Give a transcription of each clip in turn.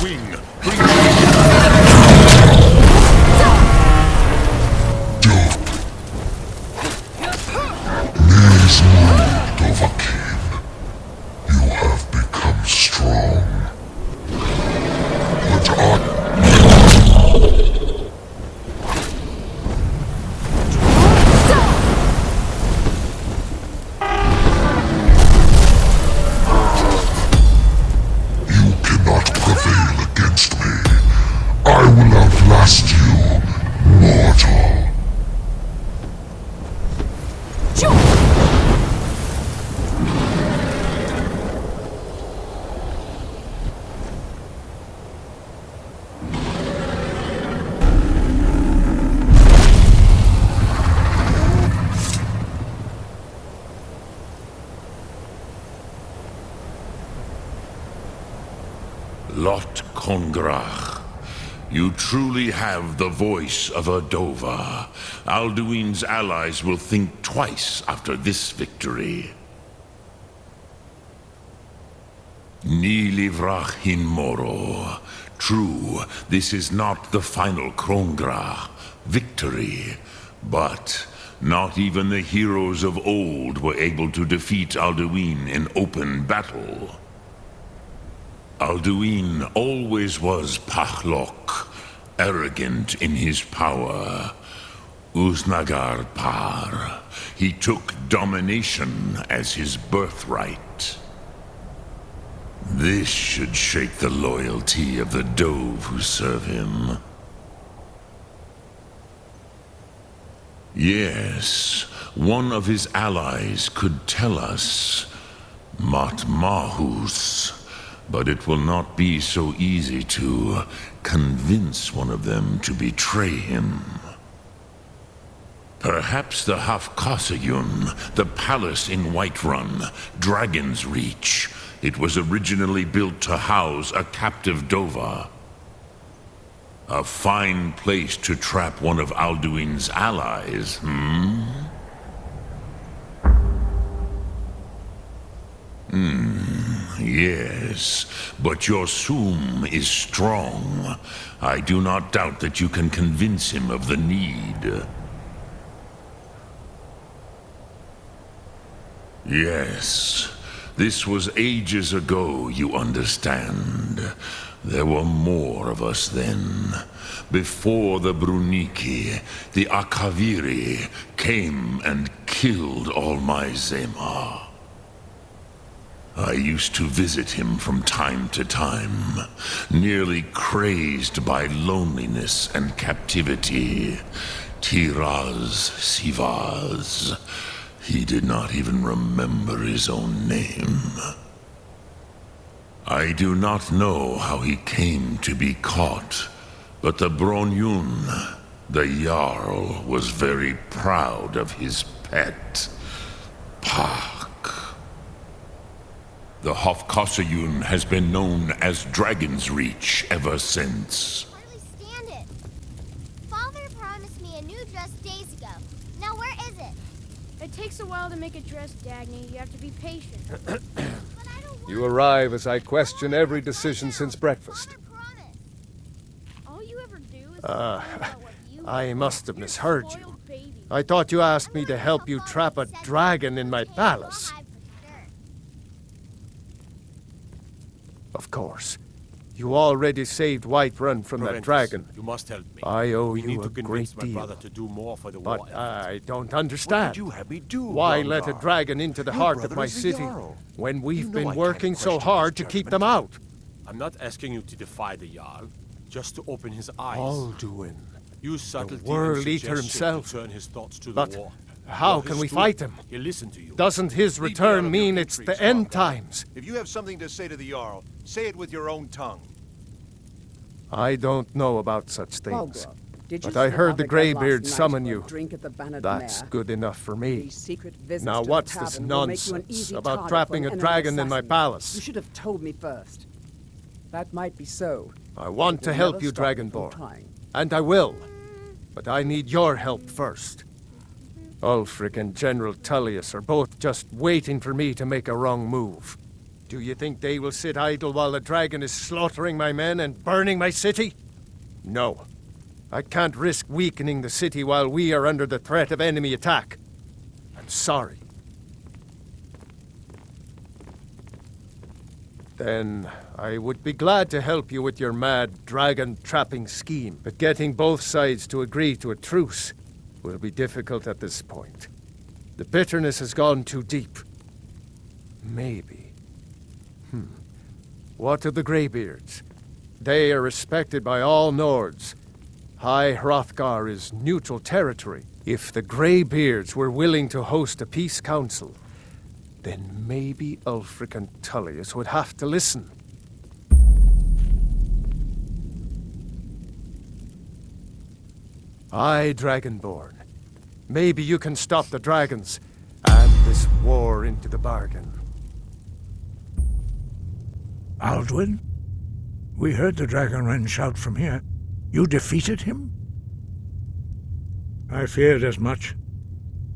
wing! Bring me Dovahkiin, you have become strong. But you cannot prevail against me. I will outlast you, mortal. Lot Kongrach. You truly have the voice of a Dova. Alduin's allies will think twice after this victory. Ni livrach hin moro. True, this is not the final Kongrach victory, but not even the heroes of old were able to defeat Alduin in open battle. Alduin always was Pahlok, arrogant in his power. Uznagar Par. He took domination as his birthright. This should shake the loyalty of the Dove who serve him. Yes, one of his allies could tell us. Matmahus. But it will not be so easy to convince one of them to betray him. Perhaps the Hafkasayun, the palace in Whiterun, Dragon's Reach. It was originally built to house a captive Dova. A fine place to trap one of Alduin's allies, Yes, but your Sum is strong. I do not doubt that you can convince him of the need. Yes, this was ages ago, you understand. There were more of us then. Before the Bruniki, the Akaviri came and killed all my Zema. I used to visit him from time to time, nearly crazed by loneliness and captivity. Tiraz Sivaz. He did not even remember his own name. I do not know how he came to be caught, but the Bronyun, the Jarl, was very proud of his pet, Pak. The Hofkasayun has been known as Dragon's Reach ever since. Hardly stand it. Father promised me a new dress days ago. Now where is it? It takes a while to make a dress, Dagny. You have to be patient. But I don't want You arrive as I question every decision since breakfast. Father promised. All you ever do is I must have misheard you. spoiled baby. I thought you asked me to help you trap a dragon in my palace. Of course. You already saved Whiterun from that Proventus, dragon. You must help me. I owe We you need a to great convince my deal. brother to do more for the war But effort. I don't What understand. would you have me do, Why let a Rongar? dragon into the Your heart of brother my is a city Jarl. when we've You know I been can't working so question hard to his keep them judgment. out? I'm not asking you to defy the Jarl, just to open his eyes. Alduin. Use subtlety World and Eater suggestion himself. to turn his thoughts to But the war. how You're can his we steward. fight him? He'll listen to you. Doesn't his Leave me out return of mean your it's the intrigues, end Rongar. times? If you have something to say to the Jarl, say it with your own tongue. I don't know about such things. Walgrove, did you But I slip heard out the again Greybeard last night summon for a you. drink at the Bannered That's Mare? good enough for me. These secret visits Now to the what's this tavern will make you an nonsense easy about target trapping for a an enemy dragon in my assassin. palace? You should have told me first. That might be so. I want It to will help never you, stop me from Dragonborn. trying. And I will. But I need your help first. Ulfric and General Tullius are both just waiting for me to make a wrong move. Do you think they will sit idle while the dragon is slaughtering my men and burning my city? No. I can't risk weakening the city while we are under the threat of enemy attack. I'm sorry. Then I would be glad to help you with your mad dragon-trapping scheme, but getting both sides to agree to a truce will be difficult at this point. The bitterness has gone too deep. Maybe. What of the Greybeards? They are respected by all Nords. High Hrothgar is neutral territory. If the Greybeards were willing to host a peace council, then maybe Ulfric and Tullius would have to listen. Aye, Dragonborn. Maybe you can stop the dragons, and this war into the bargain. Alduin? We heard the Dragonren shout from here. You defeated him? I feared as much.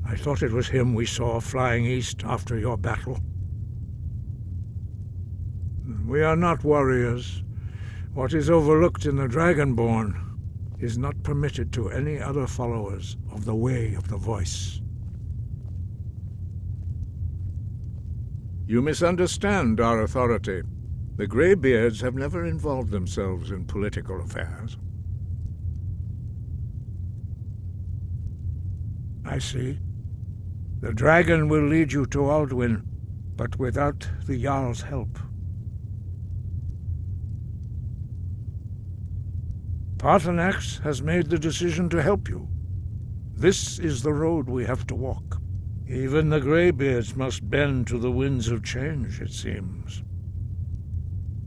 I thought it was him we saw flying east after your battle. We are not warriors. What is overlooked in the Dragonborn is not permitted to any other followers of the Way of the Voice. You misunderstand our authority. The Greybeards have never involved themselves in political affairs. I see. The dragon will lead you to Alduin, but without the Jarl's help. Paarthurnax has made the decision to help you. This is the road we have to walk. Even the Greybeards must bend to the winds of change, it seems.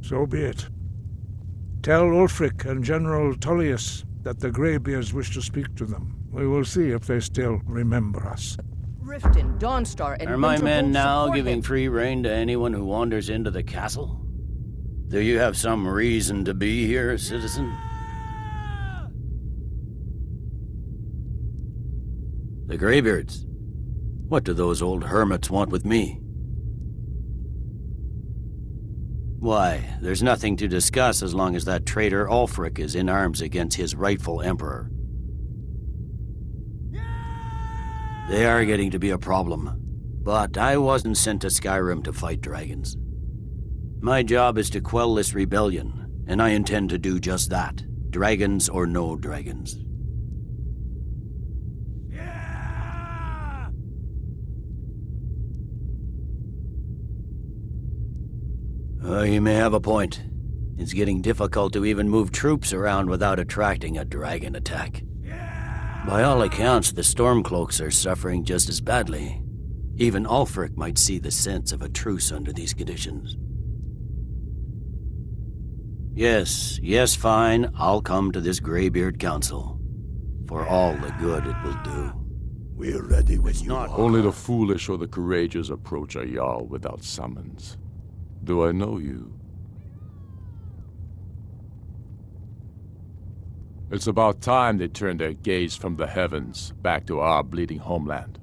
So be it. Tell Ulfric and General Tullius that the Greybeards wish to speak to them. We will see if they still remember us. Riften, Dawnstar, and Are my men Winterhold now support giving him. free rein to anyone who wanders into the castle? Do you have some reason to be here, citizen? The Greybeards? What do those old hermits want with me? Why, there's nothing to discuss as long as that traitor Ulfric is in arms against his rightful emperor. They are getting to be a problem, but I wasn't sent to Skyrim to fight dragons. My job is to quell this rebellion, and I intend to do just that, dragons or no dragons. You may have a point. It's getting difficult to even move troops around without attracting a dragon attack. By all accounts, the Stormcloaks are suffering just as badly. Even Ulfric might see the sense of a truce under these conditions. Yes, fine. I'll come to this Greybeard Council. For all the good it will do. We're ready when you not are. Only the foolish or the courageous approach a Jarl without summons. Do I know you? It's about time they turned their gaze from the heavens back to our bleeding homeland.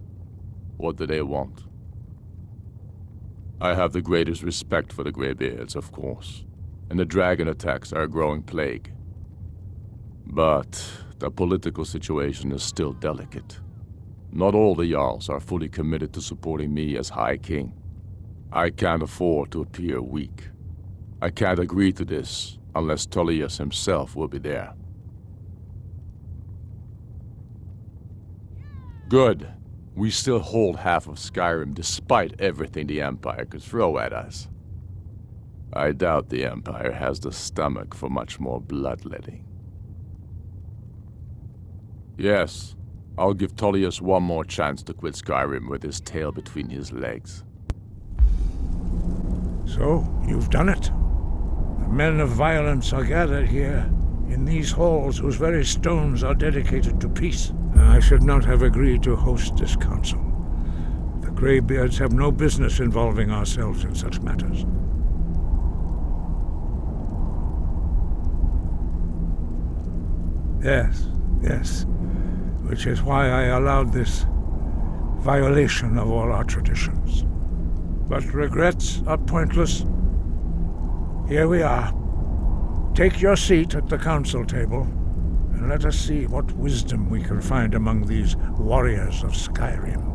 What do they want? I have the greatest respect for the Greybeards, of course, and the dragon attacks are a growing plague. But the political situation is still delicate. Not all the Jarls are fully committed to supporting me as High King. I can't afford to appear weak. I can't agree to this unless Tullius himself will be there. Good. We still hold half of Skyrim despite everything the Empire could throw at us. I doubt the Empire has the stomach for much more bloodletting. Yes, I'll give Tullius one more chance to quit Skyrim with his tail between his legs. So, you've done it. The men of violence are gathered here, in these halls whose very stones are dedicated to peace. I should not have agreed to host this council. The Greybeards have no business involving ourselves in such matters. Yes. Which is why I allowed this violation of all our traditions. but regrets are pointless. Here we are. Take your seat at the council table, and let us see what wisdom we can find among these warriors of Skyrim.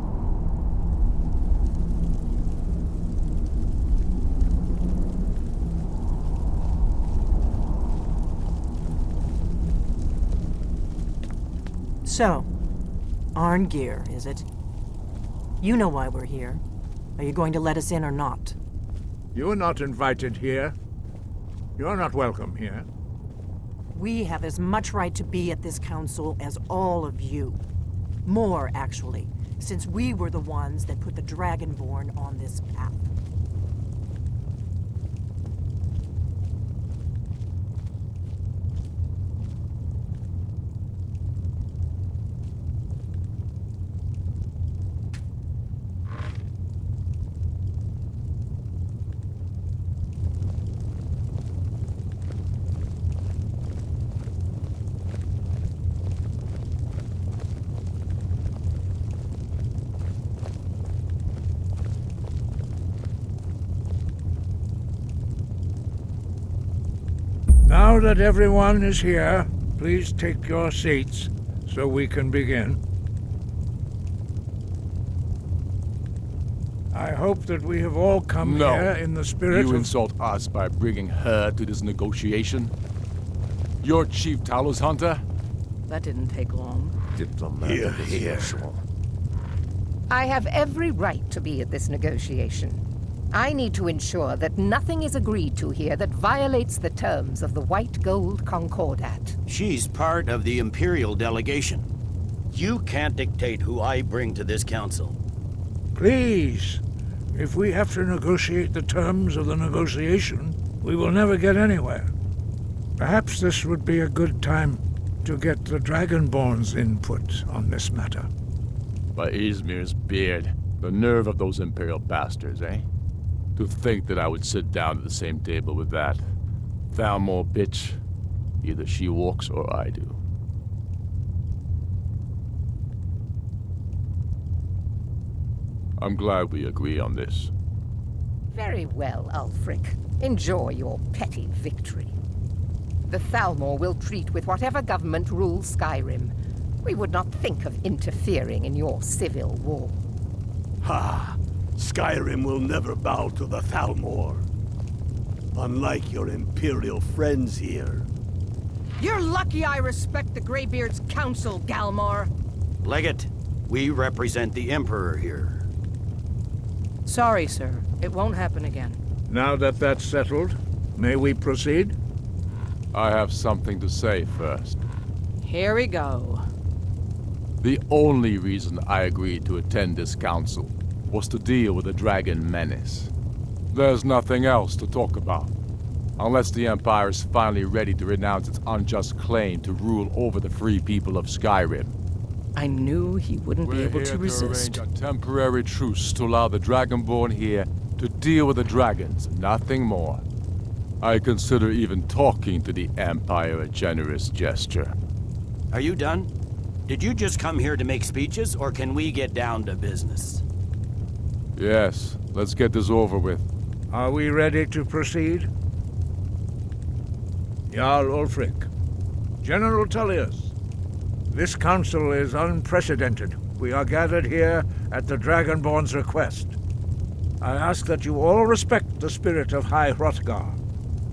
So, Arngeir, is it? You know why we're here. Are you going to let us in or not? You are not invited here. You are not welcome here. We have as much right to be at this council as all of you. More, actually, since we were the ones that put the Dragonborn on this path. Now that everyone is here, please take your seats so we can begin. I hope that we have all come here in the spirit You of... insult us by bringing her to this negotiation? You're Chief Talos Hunter? That didn't take long. Diplomatic as usual. I have every right to be at this negotiation. I need to ensure that nothing is agreed to here that violates the terms of the White Gold Concordat. She's part of the Imperial delegation. You can't dictate who I bring to this council. Please, if we have to negotiate the terms of the negotiation, we will never get anywhere. Perhaps this would be a good time to get the Dragonborn's input on this matter. By Izmir's beard, the nerve of those Imperial bastards, eh? To think that I would sit down at the same table with that Thalmor bitch. Either she walks or I do. I'm glad we agree on this. Very well, Ulfric. Enjoy your petty victory. The Thalmor will treat with whatever government rules Skyrim. We would not think of interfering in your civil war. Ha! Skyrim will never bow to the Thalmor. Unlike your Imperial friends here. You're lucky I respect the Greybeard's council, Galmar. Legate, we represent the Emperor here. Sorry, sir. It won't happen again. Now that that's settled, may we proceed? I have something to say first. Here we go. The only reason I agreed to attend this council was to deal with the dragon menace. There's nothing else to talk about. Unless the Empire is finally ready to renounce its unjust claim to rule over the free people of Skyrim. I knew he wouldn't be able to resist. We're here to arrange a temporary truce to allow the Dragonborn here to deal with the dragons, nothing more. I consider even talking to the Empire a generous gesture. Are you done? Did you just come here to make speeches, or can we get down to business? Yes, let's get this over with. Are we ready to proceed? Jarl Ulfric, General Tullius, this council is unprecedented. We are gathered here at the Dragonborn's request. I ask that you all respect the spirit of High Hrothgar,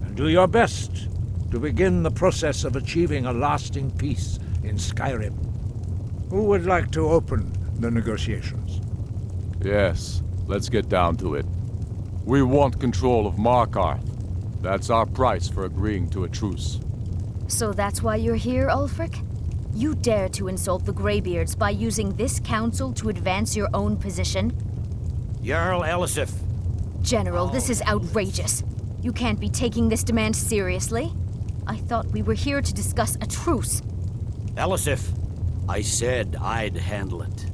and do your best to begin the process of achieving a lasting peace in Skyrim. Who would like to open the negotiations? Yes, let's get down to it. We want control of Markarth. That's our price for agreeing to a truce. So that's why you're here, Ulfric? You dare to insult the Greybeards by using this council to advance your own position? Jarl Elisif. General, this is outrageous. You can't be taking this demand seriously. I thought we were here to discuss a truce. Elisif, I said I'd handle it.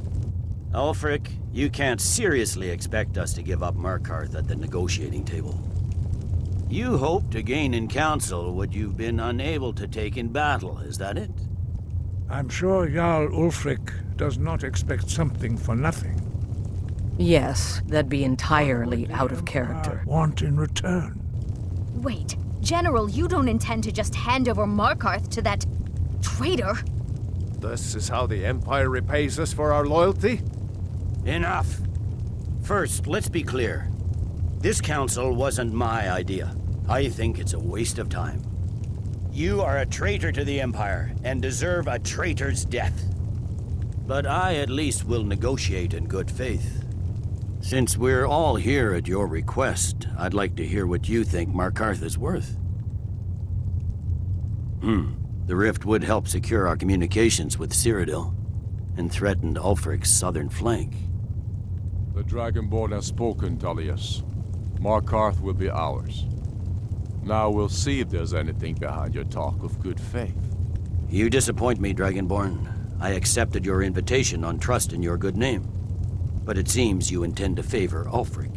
Ulfric, you can't seriously expect us to give up Markarth at the negotiating table. You hope to gain in council what you've been unable to take in battle, is that it? I'm sure Jarl Ulfric does not expect something for nothing. Yes, that'd be entirely out of character. Want in return? Wait, General, you don't intend to just hand over Markarth to that traitor? This is how the Empire repays us for our loyalty? Enough. First, let's be clear. This council wasn't my idea. I think it's a waste of time. You are a traitor to the Empire and deserve a traitor's death. But I at least will negotiate in good faith. Since we're all here at your request, I'd like to hear what you think Markarth is worth. The rift would help secure our communications with Cyrodiil and threatened Ulfric's southern flank. The Dragonborn has spoken, Tullius. Markarth will be ours. Now we'll see if there's anything behind your talk of good faith. You disappoint me, Dragonborn. I accepted your invitation on trust in your good name. But it seems you intend to favor Ulfric.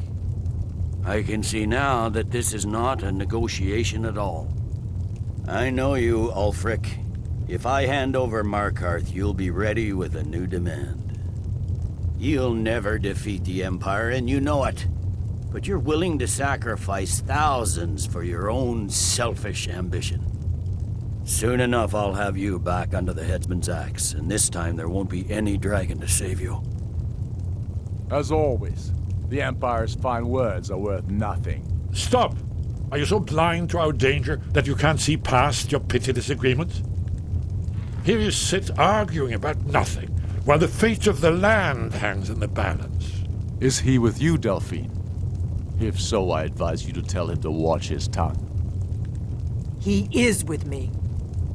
I can see now that this is not a negotiation at all. I know you, Ulfric. If I hand over Markarth, you'll be ready with a new demand. You'll never defeat the Empire, and you know it. But you're willing to sacrifice thousands for your own selfish ambition. Soon enough, I'll have you back under the headsman's axe, and this time there won't be any dragon to save you. As always, the Empire's fine words are worth nothing. Stop! Are you so blind to our danger that you can't see past your petty disagreements? Here you sit arguing about nothing, while the fate of the land hangs in the balance. Is he with you, Delphine? If so, I advise you to tell him to watch his tongue. He is with me.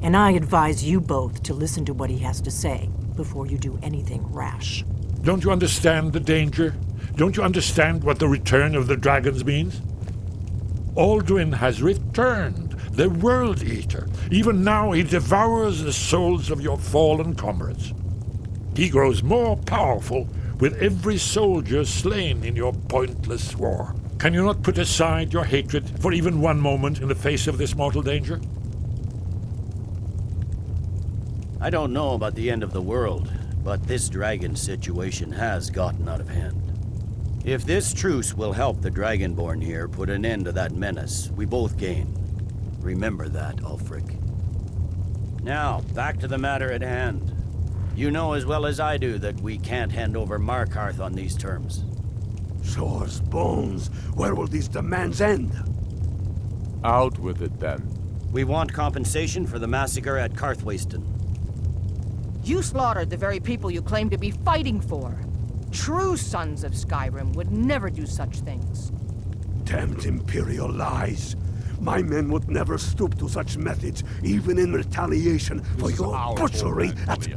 And I advise you both to listen to what he has to say before you do anything rash. Don't you understand the danger? Don't you understand what the return of the dragons means? Alduin has returned, the World Eater. Even now he devours the souls of your fallen comrades. He grows more powerful with every soldier slain in your pointless war. Can you not put aside your hatred for even one moment in the face of this mortal danger? I don't know about the end of the world, but this dragon situation has gotten out of hand. If this truce will help the Dragonborn here put an end to that menace, we both gain. Remember that, Ulfric. Now, back to the matter at hand. You know as well as I do that we can't hand over Markarth on these terms. Shores, bones, where will these demands end? Out with it, then. We want compensation for the massacre at Karthwasten. You slaughtered the very people you claim to be fighting for. True sons of Skyrim would never do such things. Damned Imperial lies. My men would never stoop to such methods, even in retaliation for your butchery at...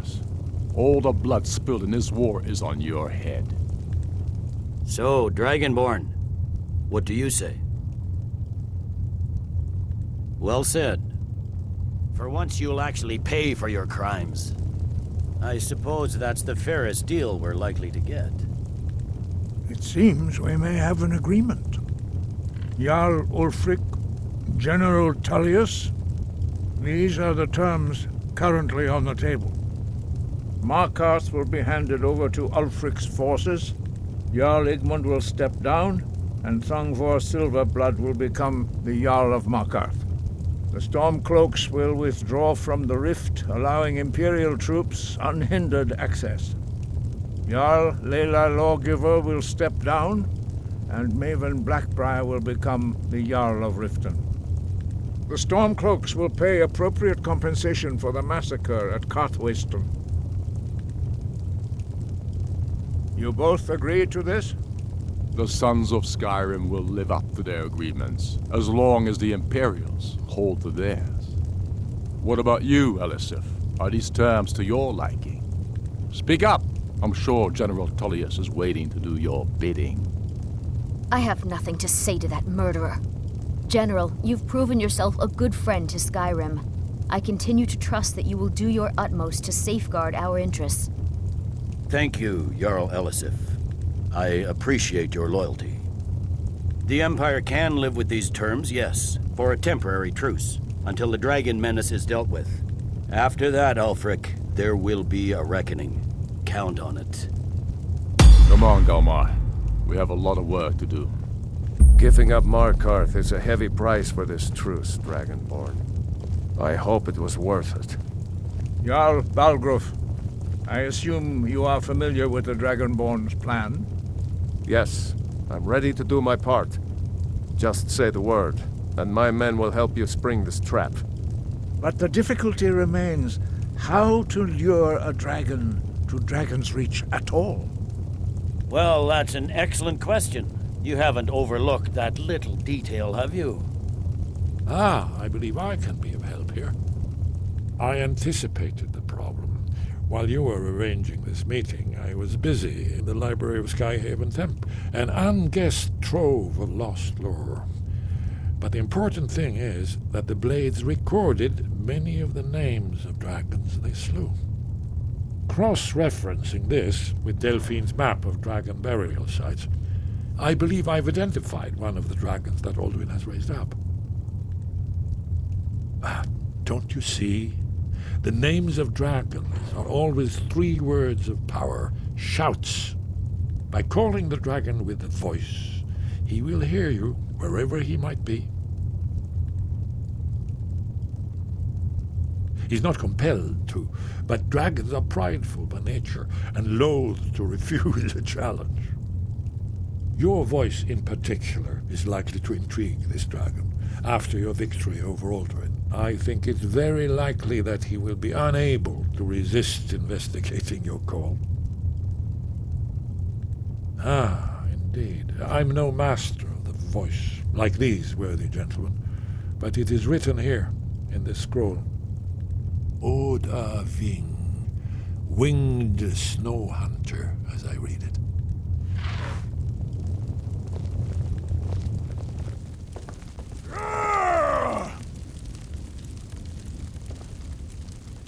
All the blood spilled in this war is on your head. So, Dragonborn, what do you say? Well said. For once you'll actually pay for your crimes. I suppose that's the fairest deal we're likely to get. It seems we may have an agreement. Jarl Ulfric, General Tullius, these are the terms currently on the table. Markarth will be handed over to Ulfric's forces, Jarl Igmund will step down, and Thongvor Silverblood will become the Jarl of Markarth. The Stormcloaks will withdraw from the rift, allowing Imperial troops unhindered access. Jarl Layla Lawgiver will step down, and Maven Blackbriar will become the Jarl of Riften. The Stormcloaks will pay appropriate compensation for the massacre at Karthwasten. You both agree to this? The Sons of Skyrim will live up to their agreements, as long as the Imperials hold to theirs. What about you, Elisif? Are these terms to your liking? Speak up! I'm sure General Tullius is waiting to do your bidding. I have nothing to say to that murderer. General, you've proven yourself a good friend to Skyrim. I continue to trust that you will do your utmost to safeguard our interests. Thank you, Jarl Elisif. I appreciate your loyalty. The Empire can live with these terms, yes, for a temporary truce, until the dragon menace is dealt with. After that, Ulfric, there will be a reckoning. Count on it. Come on, Galmar. We have a lot of work to do. Giving up Markarth is a heavy price for this truce, Dragonborn. I hope it was worth it. Jarl Balgruuf, I assume you are familiar with the Dragonborn's plan? Yes, I'm ready to do my part. Just say the word, and my men will help you spring this trap. But the difficulty remains how to lure a dragon to Dragon's Reach at all. Well, that's an excellent question. You haven't overlooked that little detail, have you? I believe I can be of help here. I anticipated the problem. While you were arranging this meeting, I was busy in the library of Skyhaven Temple, an unguessed trove of lost lore. But the important thing is that the Blades recorded many of the names of dragons they slew. Cross-referencing this with Delphine's map of dragon burial sites, I believe I've identified one of the dragons that Alduin has raised up. Don't you see? The names of dragons are always 3 words of power, shouts. By calling the dragon with a voice, he will hear you wherever he might be. He's not compelled to, but dragons are prideful by nature and loath to refuse a challenge. Your voice in particular is likely to intrigue this dragon after your victory over Alduin. I think it's very likely that he will be unable to resist investigating your call. Indeed. I'm no master of the voice, like these worthy gentlemen, but it is written here in this scroll. Oda Ving, winged snow hunter, as I read it.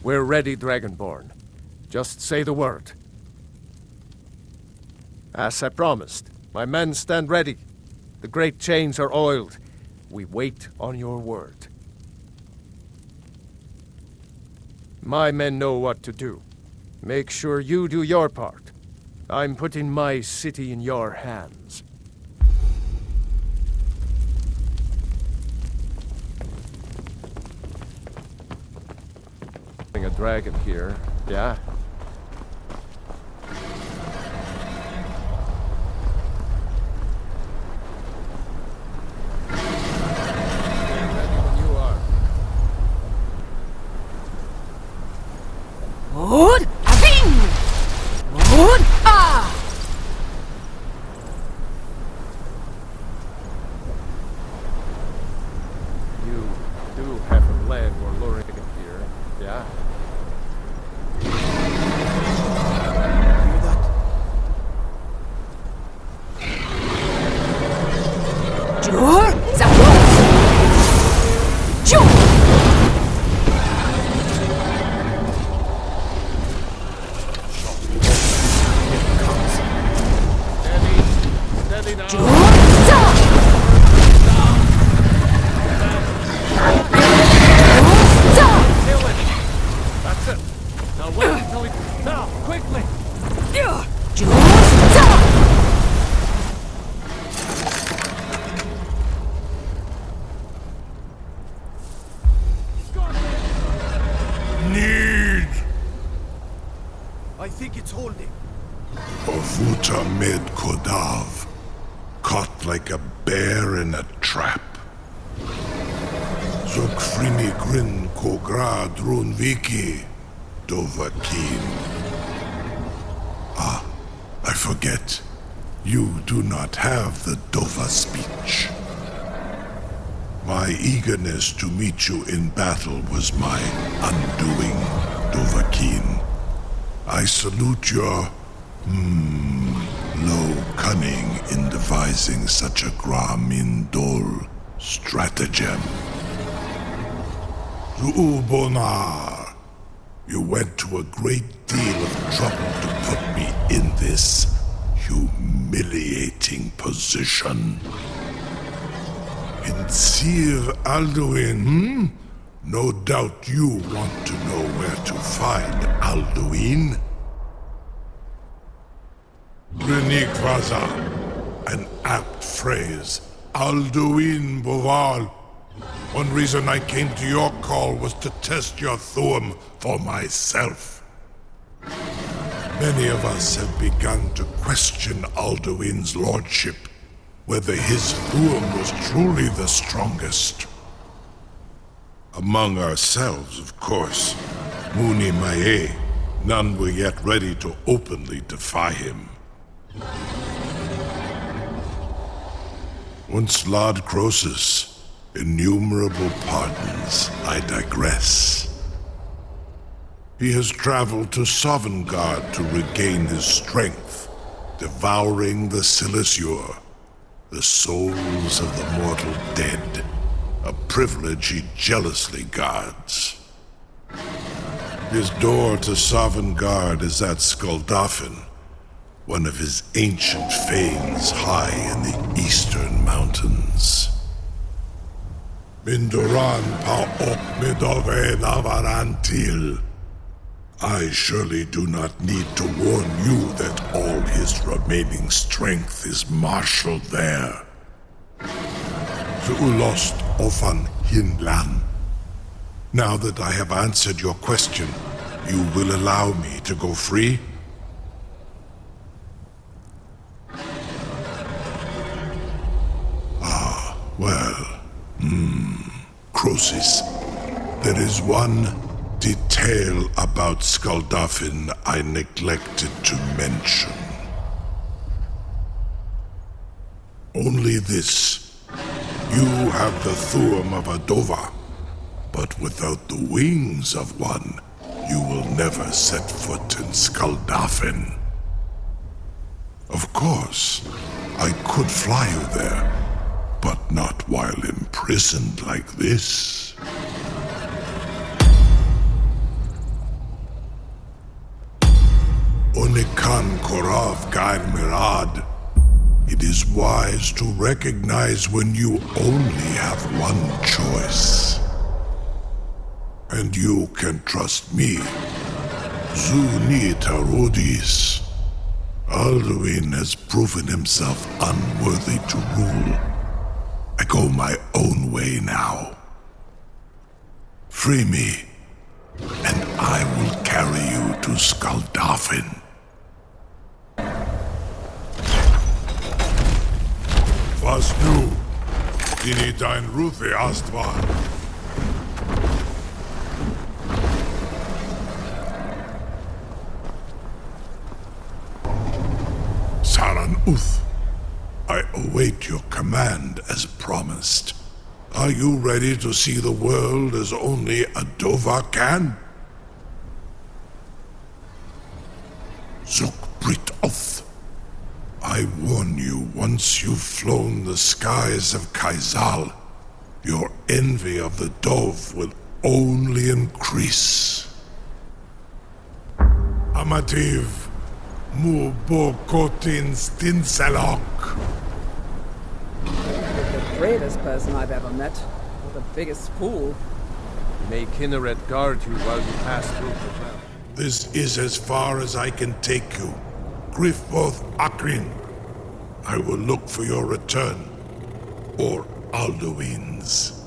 We're ready, Dragonborn. Just say the word. As I promised, my men stand ready. The great chains are oiled. We wait on your word. My men know what to do. Make sure you do your part. I'm putting my city in your hands. A dragon here, yeah? Wood Aving! Wood Ah! You do have a plan for luring him here, yeah? Jur Zabur! Jur! Steady now. That's it. Now wait until we... Now, quickly! Need! I think it's holding. Ovuta Med Kodav, caught like a bear in a trap. Zokfrini Grin Kogra Drunviki, Dovahkiin. I forget. You do not have the Dova speech. My eagerness to meet you in battle was my undoing, Dovahkiin. I salute your, low cunning in devising such a Gramin Dol stratagem. Zuubonar, you went to a great deal of trouble to put me in this humiliating position. In Sir Alduin, No doubt you want to know where to find Alduin. Renikvaza, An apt phrase. Alduin Boval. One reason I came to your call was to test your Thuum for myself. Many of us have begun to question Alduin's lordship, whether his Thuum was truly the strongest. Among ourselves, of course, Muni Mae, none were yet ready to openly defy him. Once Lord Croesus, innumerable pardons, I digress. He has traveled to Sovngarde to regain his strength, devouring the Silesure, the souls of the mortal dead, a privilege he jealously guards. His door to Sovngarde is at Skuldafn, one of his ancient fanes high in the eastern mountains. Minduran Paok Midove Navarantil. I surely do not need to warn you that all his remaining strength is marshaled there. Zuulost Ofan Hinlan. Now that I have answered your question, you will allow me to go free? Ah, well, Croesus, there is one detail about Skuldafn I neglected to mention. Only this. You have the Thuum of a Dova, but without the wings of one, you will never set foot in Skuldafn. Of course, I could fly you there, but not while imprisoned like this. Onikan Korav Gair Mirad. It is wise to recognize when you only have one choice. And you can trust me, Zuni Tarudis. Alduin has proven himself unworthy to rule. I go my own way now. Free me, and I will carry you to Skuldafn. Was nu, dini dein Ruthi Astvar. Saran Uth, I await your command as promised. Are you ready to see the world as only a Dova can? Zukbrit Oth. I warn you, once you've flown the skies of Kaizal, your envy of the Dove will only increase. Amativ, Mubokotin Stinselok. The bravest person I've ever met, or the biggest fool. May Kinneret guard you while you pass through the well. This is as far as I can take you. Grifboth Akrin. I will look for your return, or Alduin's.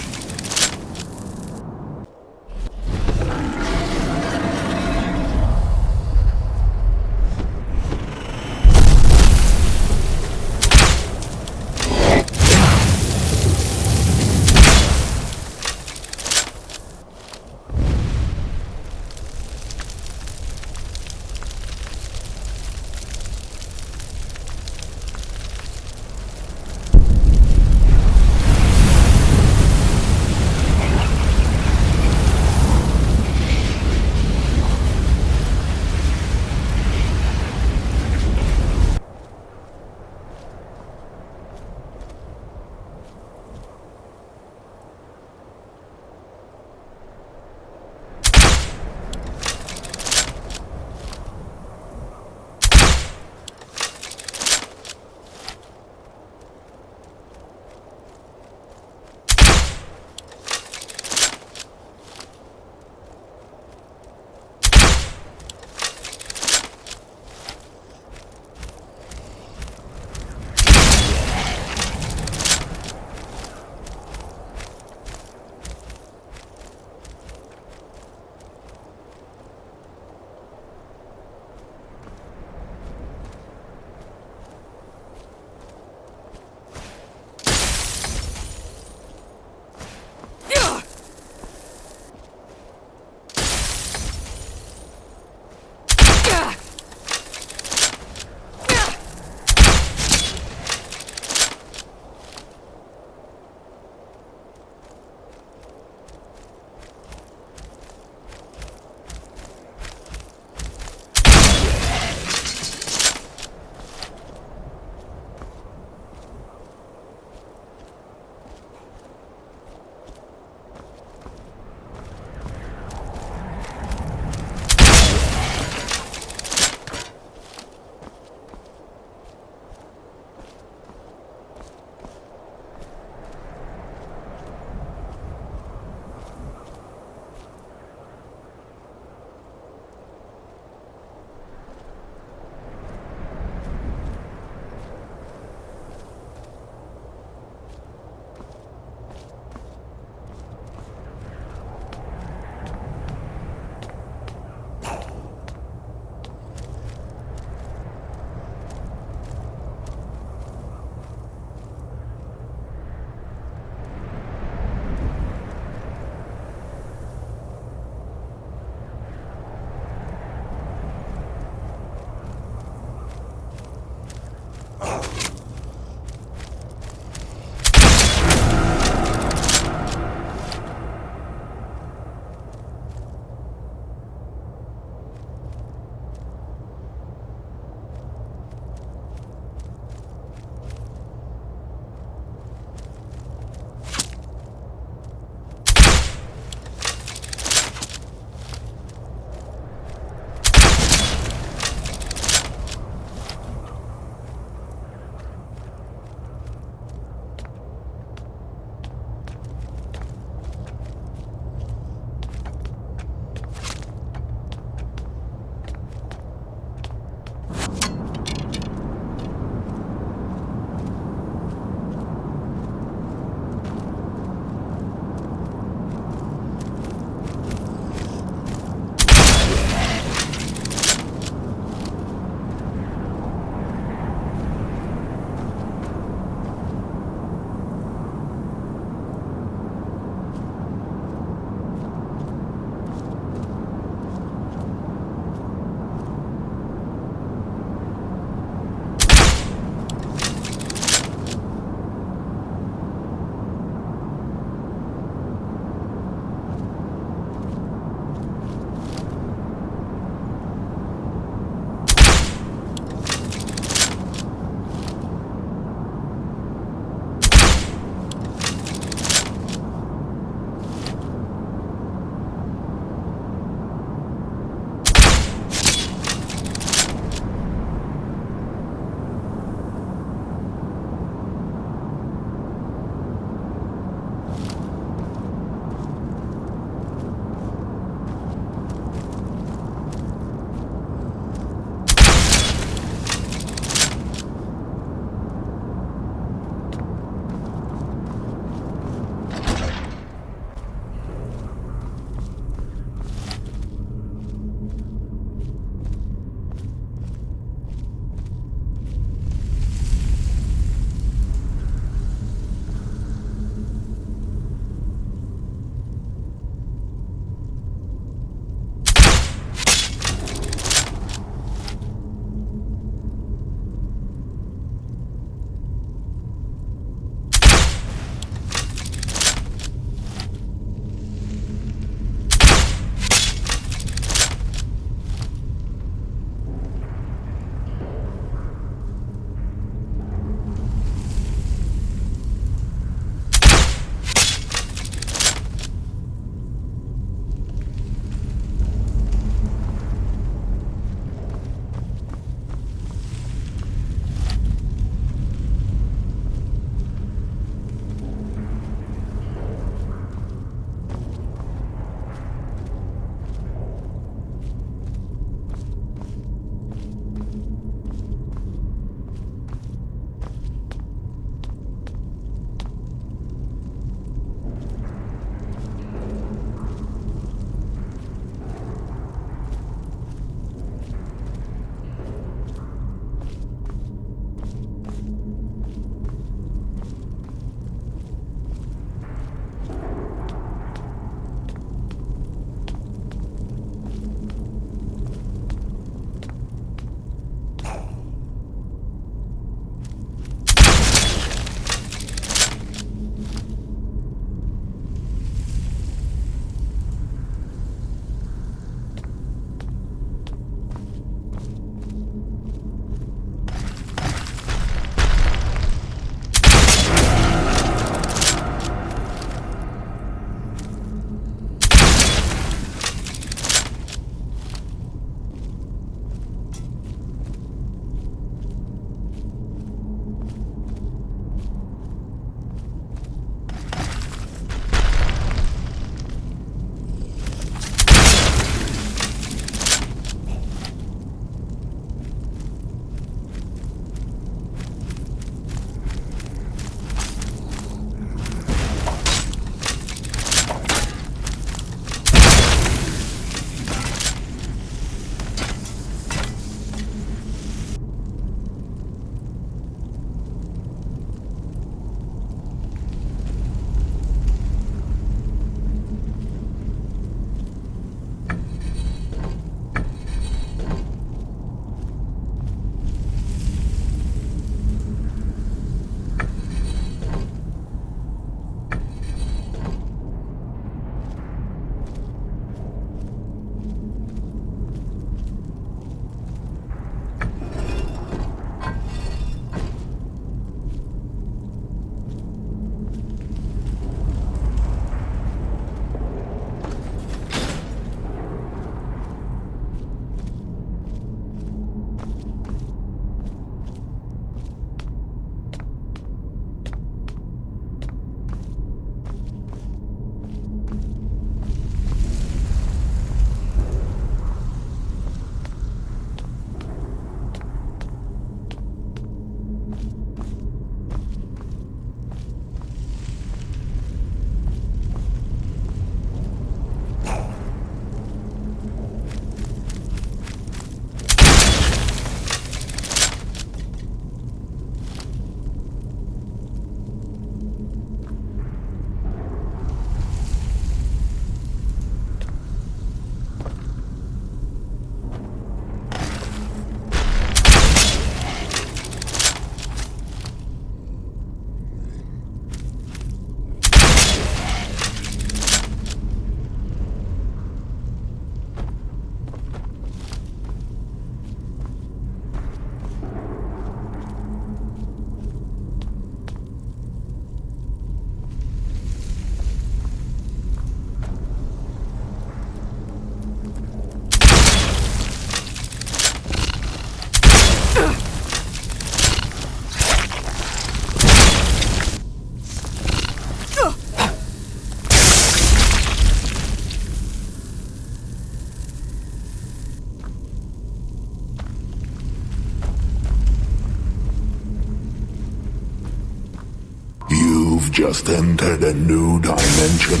just entered a new dimension.